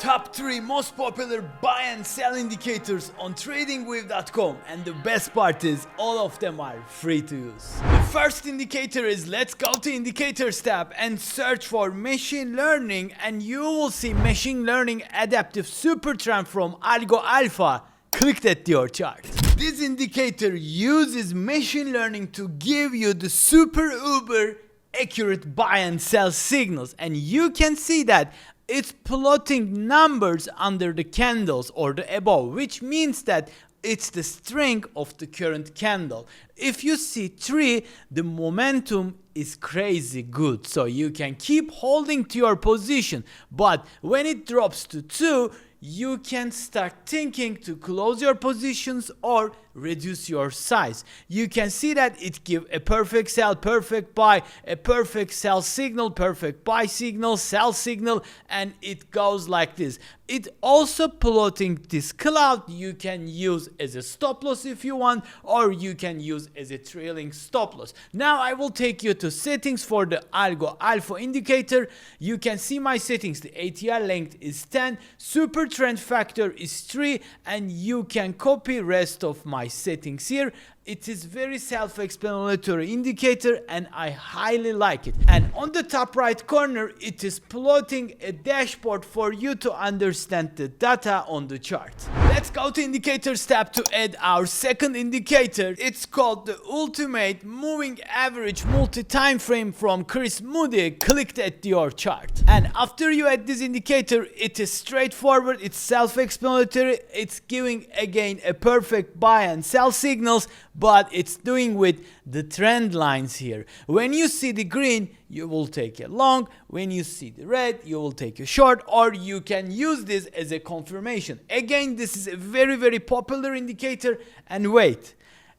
top 3 most popular buy and sell indicators on Tradingview.com, and the best part is all of them are free to use. The first indicator is, let's go to Indicators tab and search for machine learning, and you will see machine learning adaptive super trend from Algo Alpha. Click that your chart. This indicator uses machine learning to give you the super uber accurate buy and sell signals, and you can see that it's plotting numbers under the candles or the above, which means that it's the strength of the current candle. If you see 3, the momentum is crazy good, so you can keep holding to your position. But when it drops to 2, you can start thinking to close your positions or reduce your size. You can see that it gives a perfect sell, perfect buy, a perfect sell signal, perfect buy signal, sell signal, and it goes like this. It also plotting this cloud you can use as a stop loss if you want, or you can use as a trailing stop loss. Now I will take you to settings for the Algo Alpha indicator. You can see my settings. The ATR length is 10, super trend factor is 3, and you can copy rest of my settings here. It is very self-explanatory indicator and I highly like it. And on the top right corner, it is plotting a dashboard for you to understand the data on the chart. Let's go to Indicators tab to add our second indicator. It's called the Ultimate Moving Average Multi-Time Frame from Chris Moody. Click that your chart. And after you add this indicator, it is straightforward, it's self-explanatory, it's giving again a perfect buy and sell signals, but it's doing with the trend lines here. When you see the green, you will take a long. When you see the red, you will take a short, or you can use this as a confirmation. Again, this is a very popular indicator. And wait,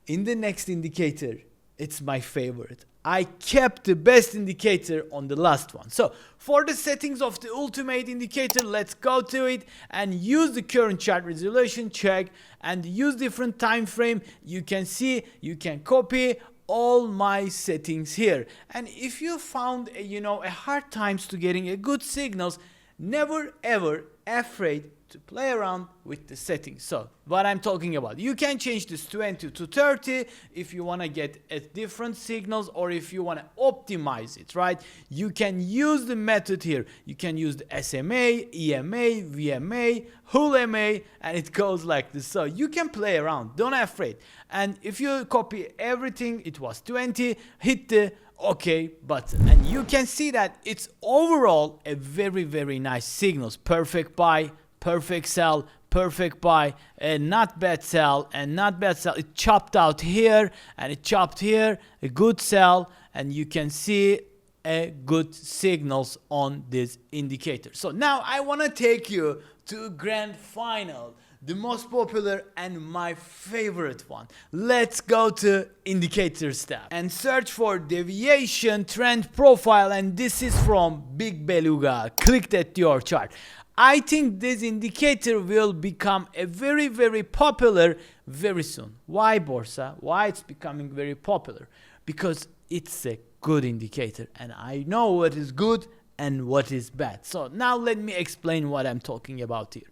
in the next indicator, it's my favorite. I kept the best indicator on the last one. So for the settings of the ultimate indicator, let's go to it and use the current chart resolution, check, and use different time frame. You can see, you can copy all my settings here. And if you found a hard times to getting a good signals, never ever afraid to play around with the settings. So what I'm talking about, you can change this 20 to 30 if you want to get a different signals, or if you want to optimize it, right? You can use the method here. You can use the SMA, EMA, VMA, whole MA, and it goes like this. So you can play around, don't afraid. And if you copy everything, it was 20, hit the OK button, and you can see that it's overall a very nice signals. Perfect buy, perfect sell, perfect buy, and not bad sell, and not bad sell. It chopped out here and it chopped here, a good sell, and you can see a good signals on this indicator. So now I want to take you to grand final, the most popular and my favorite one. Let's go to Indicators tab and search for Deviation Trend Profile, and this is from Big Beluga. Click that your chart. I think this indicator will become a very popular very soon. Why, Borsa? Why it's becoming very popular? Because it's a good indicator and I know what is good and what is bad. So now let me explain what I'm talking about here.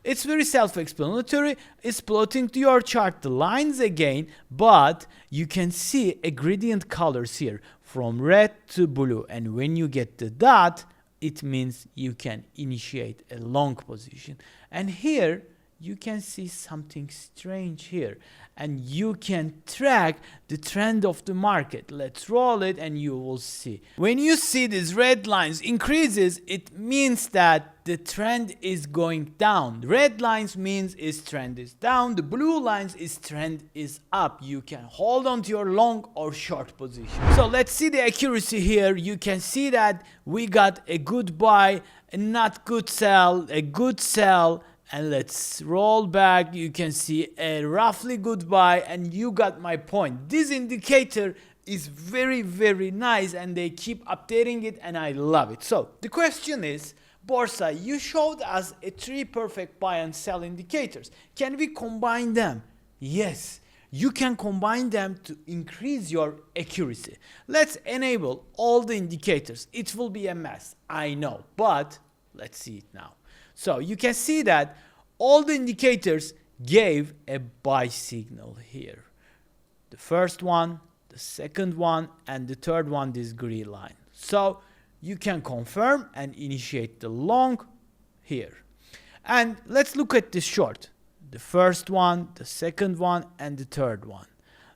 It's very self-explanatory. It's plotting to your chart the lines again, but you can see a gradient colors here from red to blue, and when you get the dot, it means you can initiate a long position. And here you can see something strange here, and you can track the trend of the market. Let's roll it and you will see. When you see these red lines increases, it means that the trend is going down. Red lines means its trend is down. The blue lines is trend is up. You can hold on to your long or short position. So let's see the accuracy here. You can see that we got a good buy, a not good sell, a good sell, and let's roll back. You can see a roughly good buy, and you got my point. This indicator is very nice and they keep updating it and I love it. So the question is, Borsa, you showed us 3 perfect buy and sell indicators. Can we combine them? Yes, you can combine them to increase your accuracy. Let's enable all the indicators. It will be a mess, I know, but let's see it now. So you can see that all the indicators gave a buy signal here. The first one, the second one, and the third one, this green line. So you can confirm and initiate the long here. And let's look at this short. The first one, the second one, and the third one.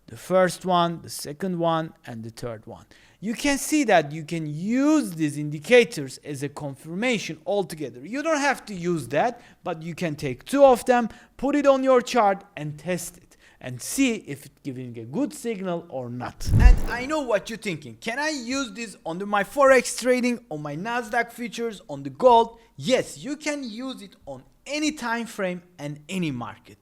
The first one, the second one, and the third one. You can see that you can use these indicators as a confirmation altogether. You don't have to use that, but you can take two of them, put it on your chart and test it and see if it's giving a good signal or not. And I know what you're thinking. Can I use this on my Forex trading, on my Nasdaq futures, on the gold? Yes, you can use it on any time frame and any market.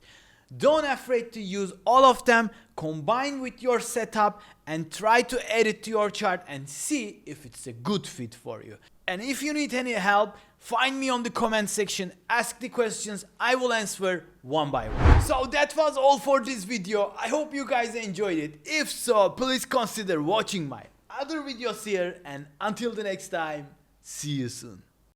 Don't afraid to use all of them, combine with your setup and try to add it to your chart and see if it's a good fit for you. And if you need any help, find me on the comment section, ask the questions, I will answer one by one. So that was all for this video. I hope you guys enjoyed it. If so, please consider watching my other videos here, and until the next time, see you soon.